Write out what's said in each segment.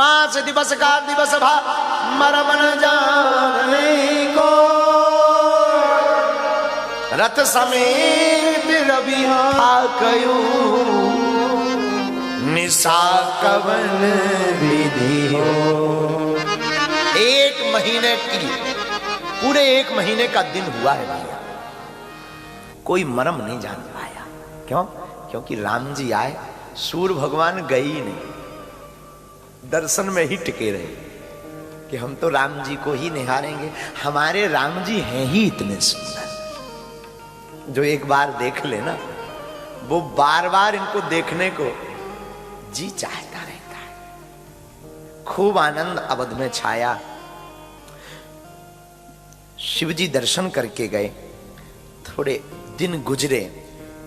मास दिवस का दिवस भा मरम न जाने को, रथ समेत रवि आकयू, निशा कवन विधि हो। एक महीने की, पूरे एक महीने का दिन हुआ है भैया, कोई मरम नहीं जान पाया। क्यों? क्योंकि राम जी आए, सूर्य भगवान गए ही नहीं, दर्शन में ही टिके रहे कि हम तो राम जी को ही निहारेंगे। हमारे राम जी हैं ही इतने सुंदर, जो एक बार देख लेना वो बार बार इनको देखने को जी चाहता रहता है। खूब आनंद अवध में छाया। शिवजी दर्शन करके गए, थोड़े दिन गुजरे,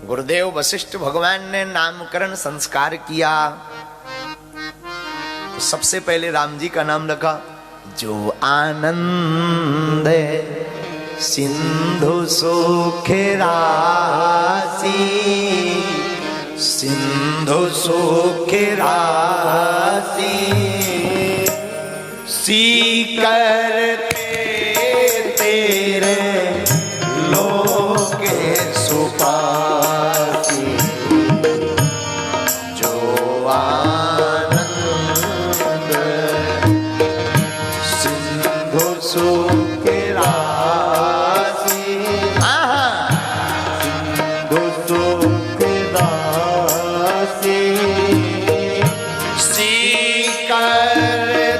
गुरुदेव वशिष्ठ भगवान ने नामकरण संस्कार किया। तो सबसे पहले राम जी का नाम रखा, जो आनंद सिंधु सुख राशि, सिंधु सुख राशि, सीकर तेरे लोक सुपासी, जो आनंद सिंधु सुख राशि, सिंधु सुख राशि, सीकर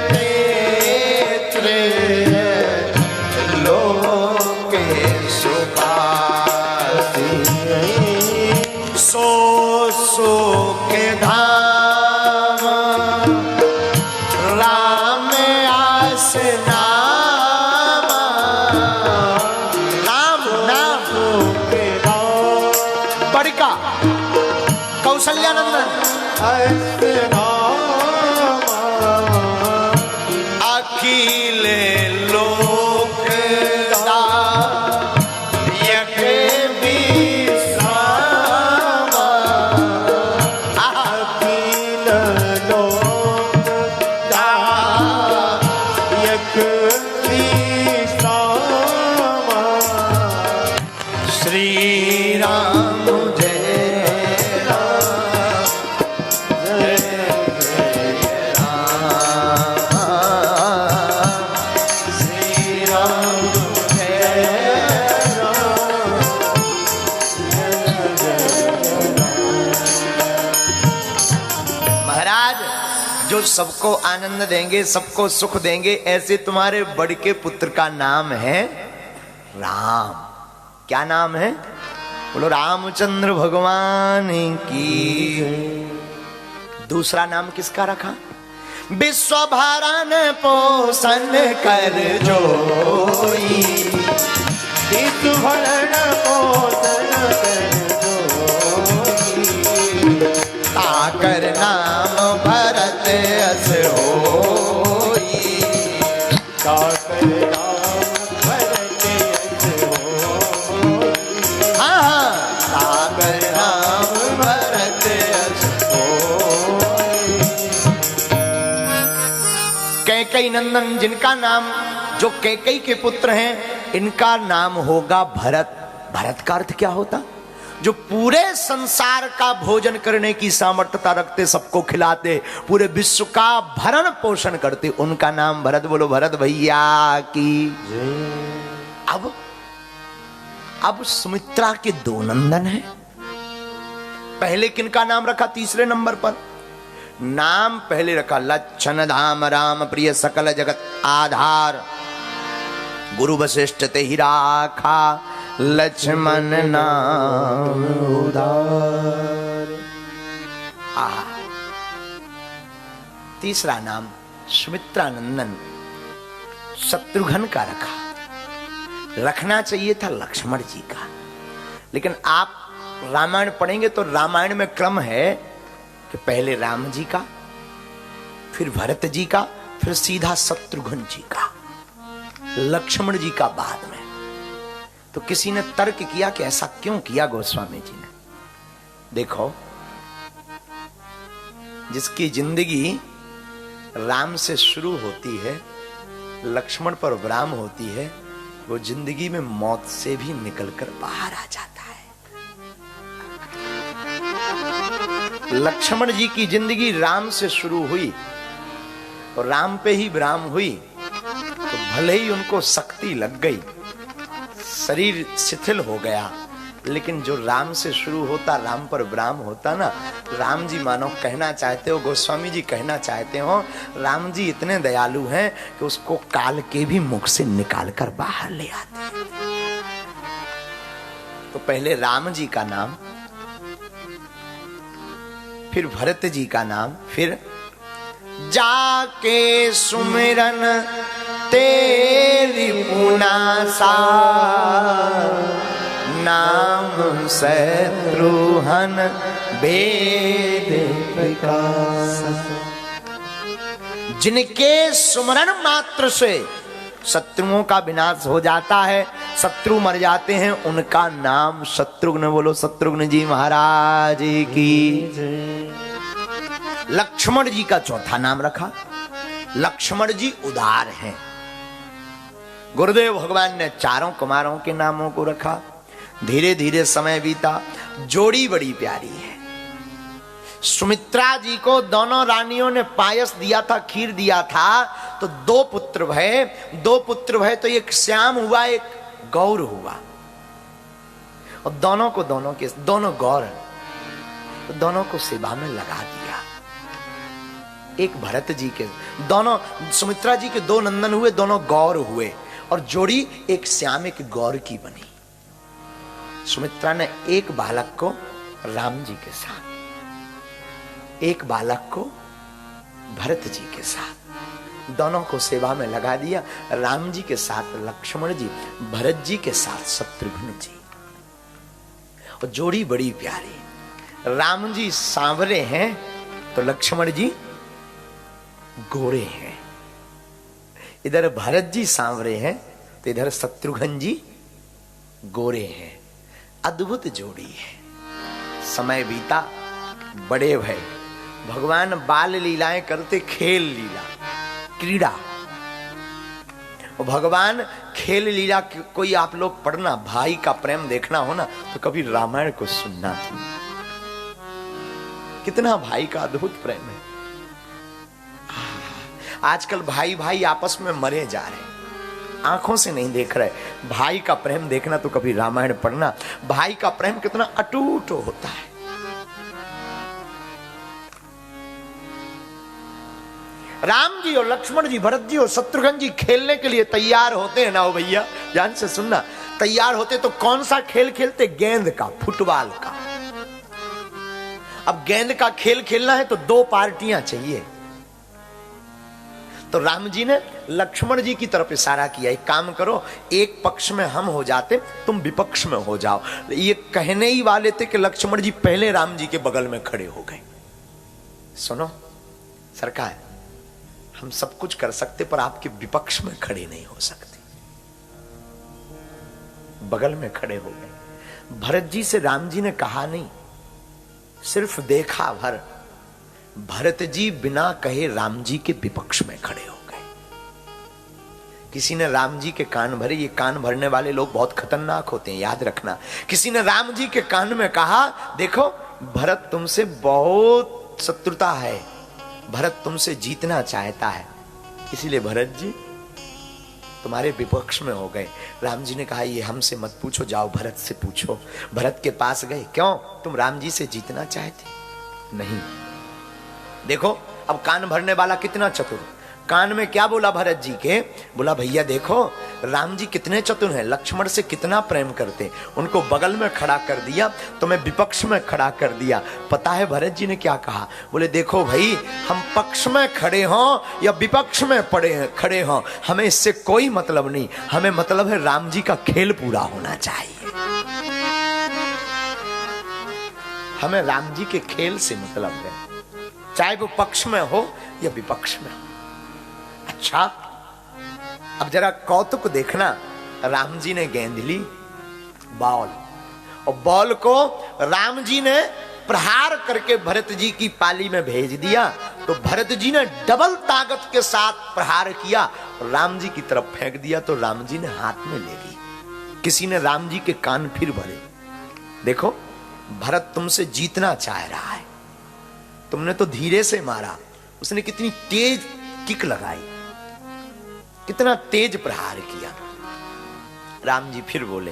तेरे लोक सुपासी, सो सुख धाम राम आस नाम, नाम नाम बड़का कौशल्यानंदन अखिल लोक दायक विश्राम, अखिल लोक दायक विश्राम, श्री राम जय राम, जय जय राम, श्री राम जय राम, जय महाराज, जो सबको आनंद देंगे, सबको सुख देंगे, ऐसे तुम्हारे बड़के पुत्र का नाम है राम। क्या नाम है? बोलो रामचंद्र भगवान की। दूसरा नाम किसका रखा? विश्व भरण पोषण कर जोई, विश्व भरण पोषण कर जोई, ताकर नाम भरत अस होई, ताकर नाम भरत अस होई, हाँ ताकर नाम भरत अस होई। कैकई नंदन, जिनका नाम, जो कैकई के पुत्र हैं, इनका नाम होगा भरत। भरत का अर्थ क्या होता? जो पूरे संसार का भोजन करने की सामर्थ्यता रखते, सबको खिलाते, पूरे विश्व का भरण पोषण करते, उनका नाम भरत। बोलो भरत भैया की। अब सुमित्रा के दो नंदन हैं। पहले किनका नाम रखा? तीसरे नंबर पर नाम पहले रखा लक्षण धाम राम प्रिय सकल जगत आधार, गुरु वशिष्ठ ते ही राखा लक्ष्मण नाम उदार। तीसरा नाम सुमित्रा नंदन शत्रुघ्न का रखा। रखना चाहिए था लक्ष्मण जी का, लेकिन आप रामायण पढ़ेंगे तो रामायण में क्रम है कि पहले राम जी का, फिर भरत जी का, फिर सीधा शत्रुघ्न जी का, लक्ष्मण जी का बाद में। तो किसी ने तर्क किया कि ऐसा क्यों किया गोस्वामी जी ने। देखो, जिसकी जिंदगी राम से शुरू होती है, लक्ष्मण पर विराम होती है, वो जिंदगी में मौत से भी निकलकर बाहर आ जाता है। लक्ष्मण जी की जिंदगी राम से शुरू हुई और राम पे ही विराम हुई, तो भले ही उनको शक्ति लग गई, शरीर शिथिल हो गया, लेकिन जो राम से शुरू होता, राम पर विराम होता ना, राम जी मानो कहना चाहते हो, गोस्वामी जी कहना चाहते हो, राम जी इतने दयालु हैं कि उसको काल के भी मुख से निकाल कर बाहर ले आते हैं। तो पहले राम जी का नाम, फिर भरत जी का नाम, फिर जाके सुमिरन तेरी पुनासा, नाम शत्रुहन वेद प्रकाश। जिनके सुमरण मात्र से शत्रुओं का विनाश हो जाता है, शत्रु मर जाते हैं, उनका नाम शत्रुघ्न। बोलो शत्रुघ्न जी महाराज की। लक्ष्मण जी का चौथा नाम रखा, लक्ष्मण जी उदार हैं। गुरुदेव भगवान ने चारों कुमारों के नामों को रखा। धीरे धीरे समय बीता, जोड़ी बड़ी प्यारी है। सुमित्रा जी को दोनों रानियों ने पायस दिया था, खीर दिया था, तो दो पुत्र भय, तो एक श्याम हुआ, एक गौर हुआ, और दोनों गौर, तो दोनों को सेवा में लगा दिया। एक भरत जी के, दोनों सुमित्रा जी के दो नंदन हुए, दोनों गौर हुए, और जोड़ी एक श्याम एक गौर की बनी। सुमित्रा ने एक बालक को राम जी के साथ, एक बालक को भरत जी के साथ, दोनों को सेवा में लगा दिया। राम जी के साथ लक्ष्मण जी, भरत जी के साथ शत्रुघ्न जी, और जोड़ी बड़ी प्यारी। राम जी सांवरे हैं तो लक्ष्मण जी गोरे हैं, इधर भरत जी सांवरे हैं तो इधर शत्रुघ्न जी गोरे हैं। अद्भुत जोड़ी है। समय बीता, बड़े भय, भगवान बाल लीलाएं करते, खेल लीला, क्रीड़ा। और भगवान खेल लीला कोई आप लोग पढ़ना, भाई का प्रेम देखना हो ना, तो कभी रामायण को सुनना था। कितना भाई का अद्भुत प्रेम है। आजकल भाई भाई आपस में मरे जा रहे हैं, आंखों से नहीं देख रहे। भाई का प्रेम देखना तो कभी रामायण पढ़ना। भाई का प्रेम कितना अटूट होता है। राम जी और लक्ष्मण जी, भरत जी और शत्रुघ्न जी खेलने के लिए तैयार होते हैं ना, ओ भैया ध्यान से सुनना, तैयार होते तो कौन सा खेल खेलते? गेंद का, फुटबॉल का। अब गेंद का खेल खेलना है तो दो पार्टियां चाहिए। तो राम जी ने लक्ष्मण जी की तरफ इशारा किया, एक काम करो, एक पक्ष में हम हो जाते, तुम विपक्ष में हो जाओ। ये कहने ही वाले थे कि लक्ष्मण जी पहले राम जी के बगल में खड़े हो गए। सुनो सरकार, हम सब कुछ कर सकते पर आपके विपक्ष में खड़े नहीं हो सकते। बगल में खड़े हो गए। भरत जी से राम जी ने कहा नहीं, सिर्फ देखा भर। भरत जी बिना कहे राम जी के विपक्ष में खड़े हो गए। किसी ने राम जी के कान भरे, ये कान भरने वाले लोग बहुत खतरनाक होते हैं, याद रखना। किसी ने राम जी के कान में कहा, देखो भरत तुमसे बहुत शत्रुता है, भरत तुमसे जीतना चाहता है, इसीलिए भरत जी तुम्हारे विपक्ष में हो गए। राम जी ने कहा, ये हमसे मत पूछो, जाओ भरत से पूछो। भरत के पास गए, क्यों तुम राम जी से जीतना चाहते? नहीं। देखो अब कान भरने वाला कितना चतुर, कान में क्या बोला भरत जी के? बोला भैया देखो राम जी कितने चतुर हैं, लक्ष्मण से कितना प्रेम करते, उनको बगल में खड़ा कर दिया, तुम्हें विपक्ष में खड़ा कर दिया। पता है भरत जी ने क्या कहा? बोले देखो भाई, हम पक्ष में खड़े हों या विपक्ष में खड़े हों, हमें इससे कोई मतलब नहीं, हमें मतलब है राम जी का खेल पूरा होना चाहिए। हमें राम जी के खेल से मतलब है, चाहे वो पक्ष में हो या विपक्ष में हो। अच्छा अब जरा कौतुक देखना, राम जी ने गेंद ली, बॉल, और बॉल को राम जी ने प्रहार करके भरत जी की पाली में भेज दिया। तो भरत जी ने डबल ताकत के साथ प्रहार किया और राम जी की तरफ फेंक दिया, तो राम जी ने हाथ में ले ली। किसी ने राम जी के कान फिर भरे। देखो, भरत तुमसे जीतना चाह रहा है, तुमने तो धीरे से मारा, उसने कितनी तेज किक लगाई, कितना तेज प्रहार किया। राम जी फिर बोले,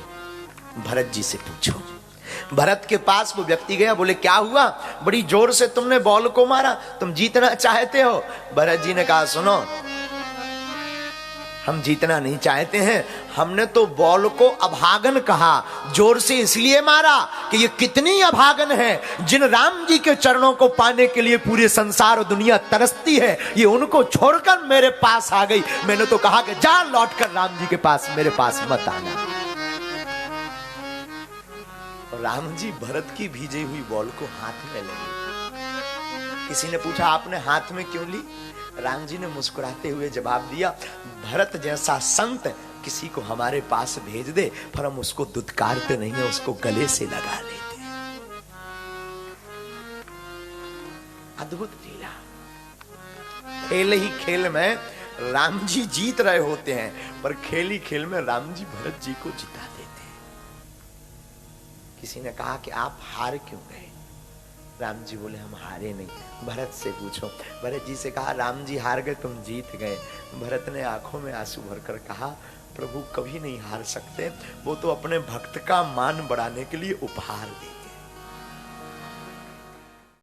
भरत जी से पूछो। भरत के पास वो व्यक्ति गया, बोले क्या हुआ, बड़ी जोर से तुमने बॉल को मारा, तुम जीतना चाहते हो? भरत जी ने कहा, सुनो, हम जीतना नहीं चाहते हैं, हमने तो बॉल को अभागन कहा, जोर से इसलिए मारा कि ये कितनी अभागन है, जिन राम जी के चरणों को पाने के लिए पूरे संसार और दुनिया तरसती है, ये उनको छोड़कर मेरे पास आ गई। मैंने तो कहा कि जा लौटकर राम जी के पास, मेरे पास मत आना। और राम जी भरत की भीजी हुई बॉल को हाथ में ले ली। किसी ने पूछा, आपने हाथ में क्यों ली? राम जी ने मुस्कुराते हुए जवाब दिया, भरत जैसा संत किसी को हमारे पास भेज दे, पर हम उसको दुत्कारते नहीं है, उसको गले से लगा लेते हैं। अद्भुत लीला। खेल ही खेल में राम जी जीत रहे होते हैं, पर खेल ही खेल में राम जी भरत जी को जिता देते हैं। किसी ने कहा कि आप हार क्यों गए? राम जी बोले, हम हारे नहीं। भरत से पूछो। भरत जी से कहा, राम जी हार गए, तुम जीत गए। भरत ने आंखों में आंसू भरकर कहा, प्रभु कभी नहीं हार सकते, वो तो अपने भक्त का मान बढ़ाने के लिए उपहार दे।